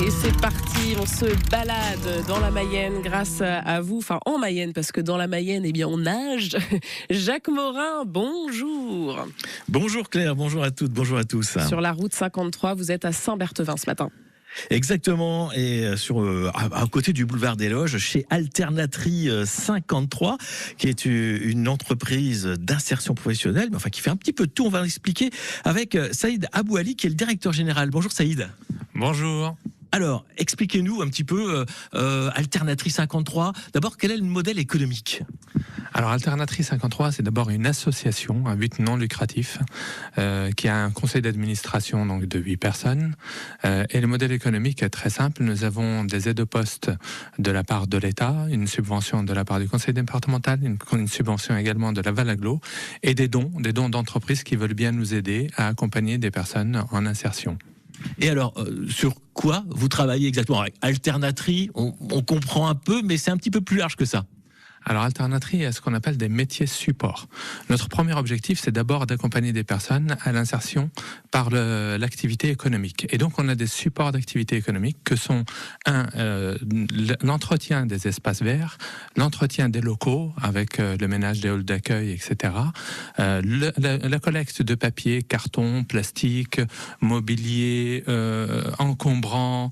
Et c'est parti, on se balade dans la Mayenne grâce à vous, enfin en Mayenne, parce que dans la Mayenne, eh bien, on nage. Jacques Morin, bonjour. Bonjour Claire, bonjour à toutes, bonjour à tous. Sur la route 53, vous êtes à Saint-Berthevin ce matin. Exactement, et à côté du boulevard des Loges, chez Alternatri 53, qui est une entreprise d'insertion professionnelle, mais enfin qui fait un petit peu de tout. On va l'expliquer avec Saïd Abouali, qui est le directeur général. Bonjour Saïd. Bonjour. Alors, expliquez-nous un petit peu Alternatri 53. D'abord, quel est le modèle économique ? Alors, Alternatri 53, c'est d'abord une association à but non lucratif qui a un conseil d'administration donc de 8 personnes. Et le modèle économique est très simple. Nous avons des aides au poste de la part de l'État, une subvention de la part du conseil départemental, une subvention également de la Valaglo, et des dons d'entreprises qui veulent bien nous aider à accompagner des personnes en insertion. Et alors, sur quoi vous travaillez exactement ? Avec Alternatri, on comprend un peu, mais c'est un petit peu plus large que ça. Alors, Alternatri est ce qu'on appelle des métiers support. Notre premier objectif, c'est d'abord d'accompagner des personnes à l'insertion par l'activité économique. Et donc, on a des supports d'activité économique que sont l'entretien des espaces verts, l'entretien des locaux avec le ménage des halls d'accueil, etc. La collecte de papier, carton, plastique, mobilier, encombrant,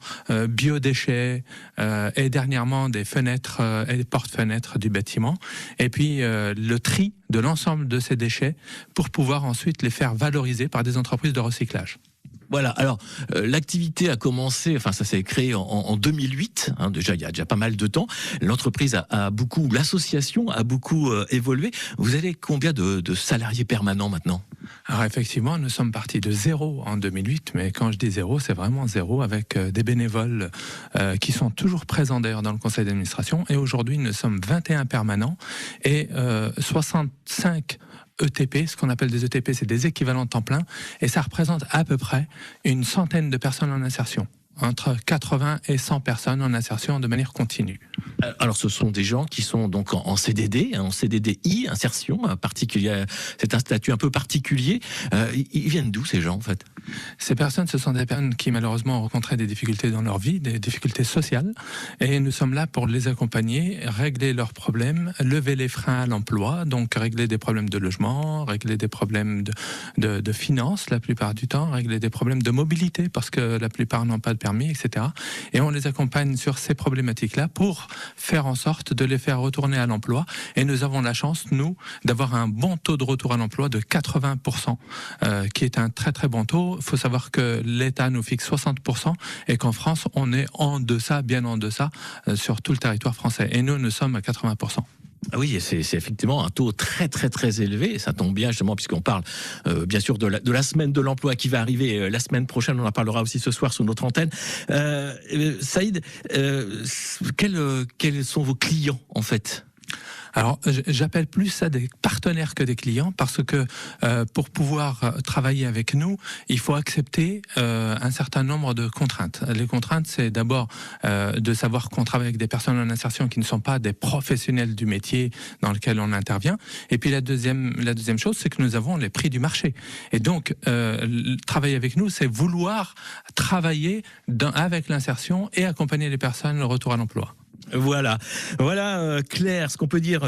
biodéchets et dernièrement des fenêtres et des porte-fenêtres du bâtiment, et puis le tri de l'ensemble de ces déchets pour pouvoir ensuite les faire valoriser par des entreprises de recyclage. Voilà, alors l'activité a commencé, enfin ça s'est créé en 2008, déjà il y a déjà pas mal de temps. L'entreprise l'association a beaucoup évolué. Vous avez combien de salariés permanents maintenant ? Alors effectivement, nous sommes partis de 0 en 2008, mais quand je dis 0, c'est vraiment 0 avec des bénévoles qui sont toujours présents d'ailleurs dans le conseil d'administration. Et aujourd'hui, nous sommes 21 permanents et 65 ETP, ce qu'on appelle des ETP, c'est des équivalents temps plein, et ça représente à peu près une centaine de personnes en insertion. Entre 80 et 100 personnes en insertion de manière continue. Alors ce sont des gens qui sont donc en CDD, en CDDI, insertion particulière. C'est un statut un peu particulier. Ils viennent d'où ces gens en fait ? Ces personnes, ce sont des personnes qui malheureusement ont rencontré des difficultés dans leur vie, des difficultés sociales, et nous sommes là pour les accompagner, régler leurs problèmes, lever les freins à l'emploi, donc régler des problèmes de logement, régler des problèmes de finances la plupart du temps, régler des problèmes de mobilité parce que la plupart n'ont pas de permis, etc. Et on les accompagne sur ces problématiques-là pour faire en sorte de les faire retourner à l'emploi. Et nous avons la chance, nous, d'avoir un bon taux de retour à l'emploi de 80%, qui est un très très bon taux. Il faut savoir que l'État nous fixe 60% et qu'en France, on est en deçà, bien en deçà, sur tout le territoire français. Et nous sommes à 80%. Ah oui, c'est effectivement un taux très très très élevé, et ça tombe bien justement puisqu'on parle bien sûr de la semaine de l'emploi qui va arriver la semaine prochaine, on en parlera aussi ce soir sur notre antenne. Saïd, quels sont vos clients en fait ? Alors, j'appelle plus ça des partenaires que des clients parce que pour pouvoir travailler avec nous, il faut accepter un certain nombre de contraintes. Les contraintes, c'est d'abord de savoir qu'on travaille avec des personnes en insertion qui ne sont pas des professionnels du métier dans lequel on intervient. Et puis la deuxième chose, c'est que nous avons les prix du marché. Et donc, travailler avec nous, c'est vouloir travailler avec l'insertion et accompagner les personnes au retour à l'emploi. Voilà, Claire, ce qu'on peut dire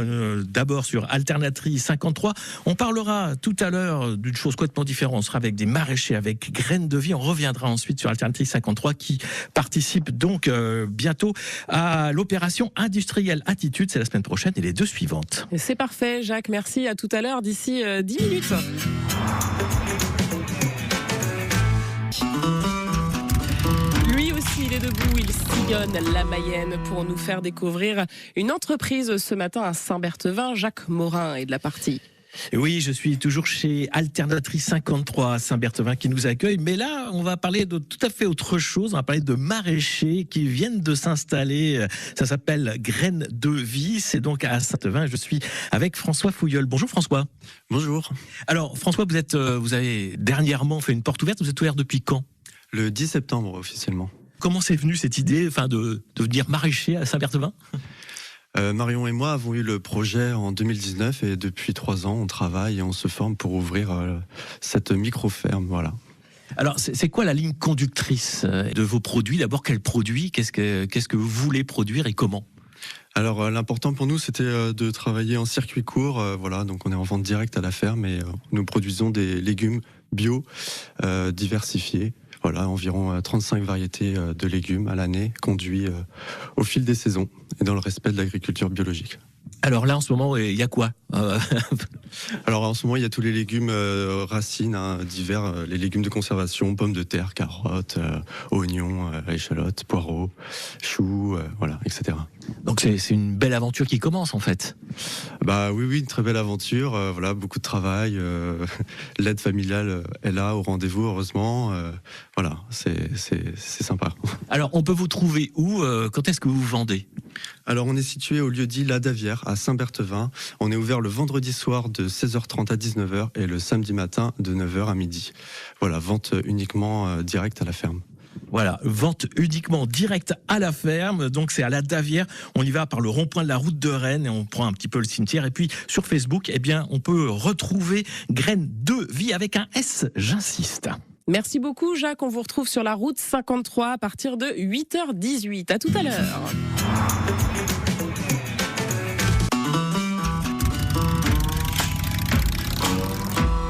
d'abord sur Alternatri 53. On parlera tout à l'heure d'une chose complètement différente. On sera avec des maraîchers, avec Graines de Vie. On reviendra ensuite sur Alternatri 53 qui participe donc bientôt à l'opération industrielle Attitude. C'est la semaine prochaine et les 2 suivantes. C'est parfait, Jacques. Merci. À tout à l'heure, d'ici 10 minutes. Il est debout, il sillonne la Mayenne pour nous faire découvrir une entreprise ce matin à Saint-Berthevin. Jacques Morin est de la partie. Oui, je suis toujours chez Alternatri 53 à Saint-Berthevin qui nous accueille. Mais là, on va parler de tout à fait autre chose. On va parler de maraîchers qui viennent de s'installer. Ça s'appelle Graines de Vie. C'est donc à Saint-Berthevin. Je suis avec François Fouilleul. Bonjour François. Bonjour. Alors François, vous avez dernièrement fait une porte ouverte. Vous êtes ouvert depuis quand ? Le 10 septembre officiellement. Comment c'est venu cette idée de devenir maraîcher à Saint-Berthevin ? Marion et moi avons eu le projet en 2019 et depuis 3 ans on travaille et on se forme pour ouvrir cette micro-ferme. Voilà. Alors, c'est quoi la ligne conductrice de vos produits? D'abord, quels produits? Qu'est-ce que vous voulez produire et comment? Alors l'important pour nous, c'était de travailler en circuit court. Voilà, donc on est en vente directe à la ferme et nous produisons des légumes bio diversifiés. Voilà, environ 35 variétés de légumes à l'année, conduits au fil des saisons et dans le respect de l'agriculture biologique. Alors là, en ce moment, il y a quoi? Alors en ce moment, il y a tous les légumes racines divers, les légumes de conservation, pommes de terre, carottes, oignons, échalotes, poireaux, choux, voilà, etc. Donc c'est une belle aventure qui commence en fait. Bah oui, une très belle aventure. Voilà, beaucoup de travail. L'aide familiale est là au rendez-vous, heureusement. Voilà, c'est sympa. Alors on peut vous trouver où? Quand est-ce que vous vendez? Alors on est situé au lieu-dit La Davière à Saint-Berthevin. On est ouvert le vendredi soir de 16h30 à 19h et le samedi matin de 9h à midi. Voilà, vente uniquement directe à la ferme. Voilà, vente uniquement directe à la ferme, donc c'est à La Davière. On y va par le rond-point de la route de Rennes et on prend un petit peu le cimetière. Et puis sur Facebook, eh bien, on peut retrouver Graines de Vie avec un S, j'insiste. Merci beaucoup Jacques, on vous retrouve sur la route 53 à partir de 8h18. À tout à l'heure.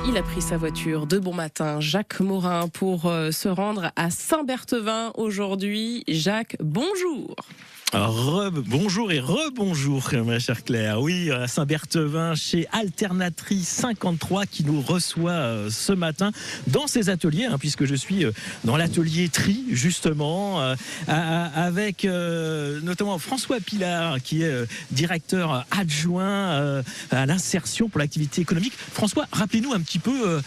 Il a pris sa voiture de bon matin, Jacques Morin, pour se rendre à Saint-Berthevin aujourd'hui. Jacques, bonjour. Bonjour et rebonjour, ma chère Claire. Oui, à Saint-Berthevin, chez Alternatrice 53, qui nous reçoit ce matin dans ses ateliers, puisque je suis dans l'atelier Tri, justement, avec notamment François Pilar, qui est directeur adjoint à l'insertion pour l'activité économique. François, rappelez-nous un petit peu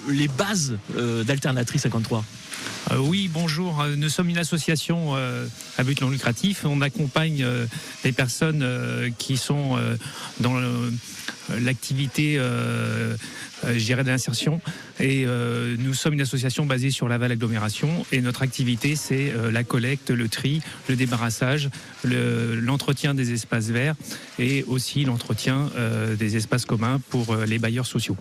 les bases d'Alternatrice 53. Oui, bonjour. Nous sommes une association à but non lucratif. On accompagne les personnes qui sont dans l'activité de l'insertion. Et nous sommes une association basée sur Laval Agglomération. Et notre activité, c'est la collecte, le tri, le débarrassage, l'entretien des espaces verts et aussi l'entretien des espaces communs pour les bailleurs sociaux.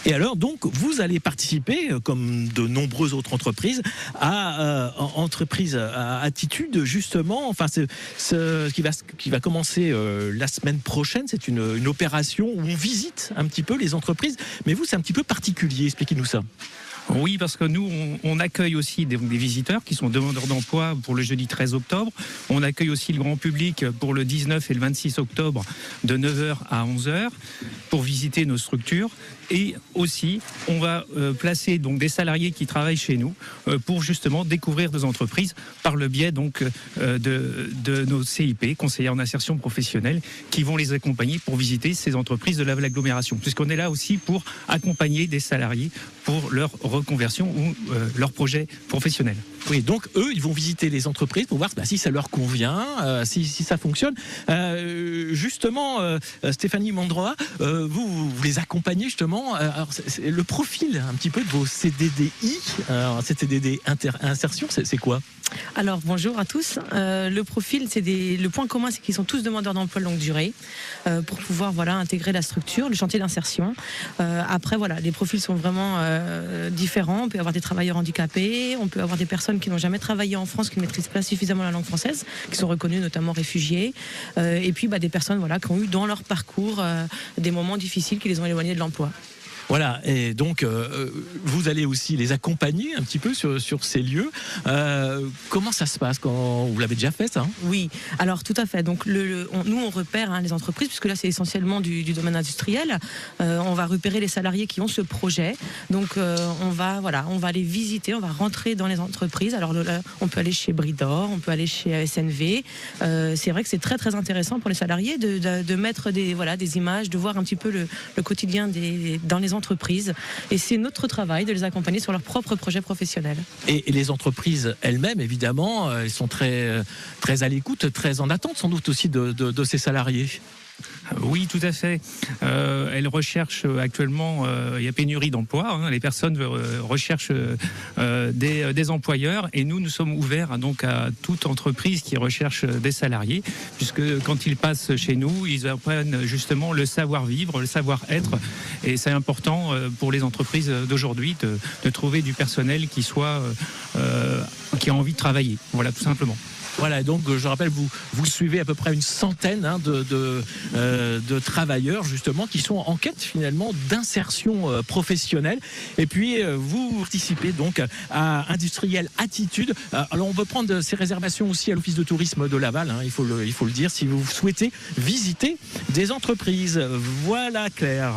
Et alors, donc, vous allez participer, comme de nombreuses autres entreprises, à entreprise à attitude, justement. Enfin, ce qui va commencer la semaine prochaine. C'est une opération où on visite un petit peu les entreprises. Mais vous, c'est un petit peu particulier. Expliquez-nous ça. Oui, parce que nous, on accueille aussi des visiteurs qui sont demandeurs d'emploi pour le jeudi 13 octobre. On accueille aussi le grand public pour le 19 et le 26 octobre de 9h à 11h pour visiter nos structures. Et aussi, on va placer donc des salariés qui travaillent chez nous pour justement découvrir des entreprises par le biais donc de nos CIP, conseillers en insertion professionnelle, qui vont les accompagner pour visiter ces entreprises de l'agglomération. Puisqu'on est là aussi pour accompagner des salariés pour leur reconversion ou leur projet professionnel. Oui, donc eux, ils vont visiter les entreprises pour voir si ça leur convient, si ça fonctionne. Justement, Stéphanie Mandroa, vous les accompagnez justement. Alors, c'est le profil un petit peu de vos CDDI, cette CDD insertion, c'est quoi ? Alors bonjour à tous. Le profil, le point commun, c'est qu'ils sont tous demandeurs d'emploi de longue durée pour pouvoir intégrer la structure, le chantier d'insertion. Après les profils sont vraiment différents. On peut avoir des travailleurs handicapés, on peut avoir des personnes qui n'ont jamais travaillé en France, qui ne maîtrisent pas suffisamment la langue française, qui sont reconnues notamment réfugiés, et puis des personnes qui ont eu dans leur parcours des moments difficiles qui les ont éloignés de l'emploi. Voilà, et donc vous allez aussi les accompagner un petit peu sur ces lieux. Comment ça se passe quand vous l'avez déjà fait, ça ? Oui, alors tout à fait. Donc nous on repère les entreprises, puisque là c'est essentiellement du domaine industriel. On va repérer les salariés qui ont ce projet. Donc on va les visiter, on va rentrer dans les entreprises. Alors on peut aller chez Bridor, on peut aller chez SNV. C'est vrai que c'est très très intéressant pour les salariés de mettre des images, de voir un petit peu le quotidien dans les entreprises, et c'est notre travail de les accompagner sur leurs propres projets professionnels. Et les entreprises elles-mêmes, évidemment, elles sont très, très à l'écoute, très en attente sans doute aussi de ces salariés. Oui, tout à fait. Elle recherche actuellement, il y a pénurie d'emplois. Les personnes recherchent des employeurs, et nous sommes ouverts donc à toute entreprise qui recherche des salariés, puisque quand ils passent chez nous, ils apprennent justement le savoir-vivre, le savoir-être, et c'est important pour les entreprises d'aujourd'hui de trouver du personnel qui a envie de travailler. Voilà, tout simplement. Voilà, donc je rappelle, vous suivez à peu près une centaine de travailleurs justement qui sont en quête finalement d'insertion professionnelle. Et puis vous participez donc à Industriel Attitude. Alors on peut prendre ces réservations aussi à l'Office de tourisme de Laval, il faut le dire, si vous souhaitez visiter des entreprises. Voilà, Claire.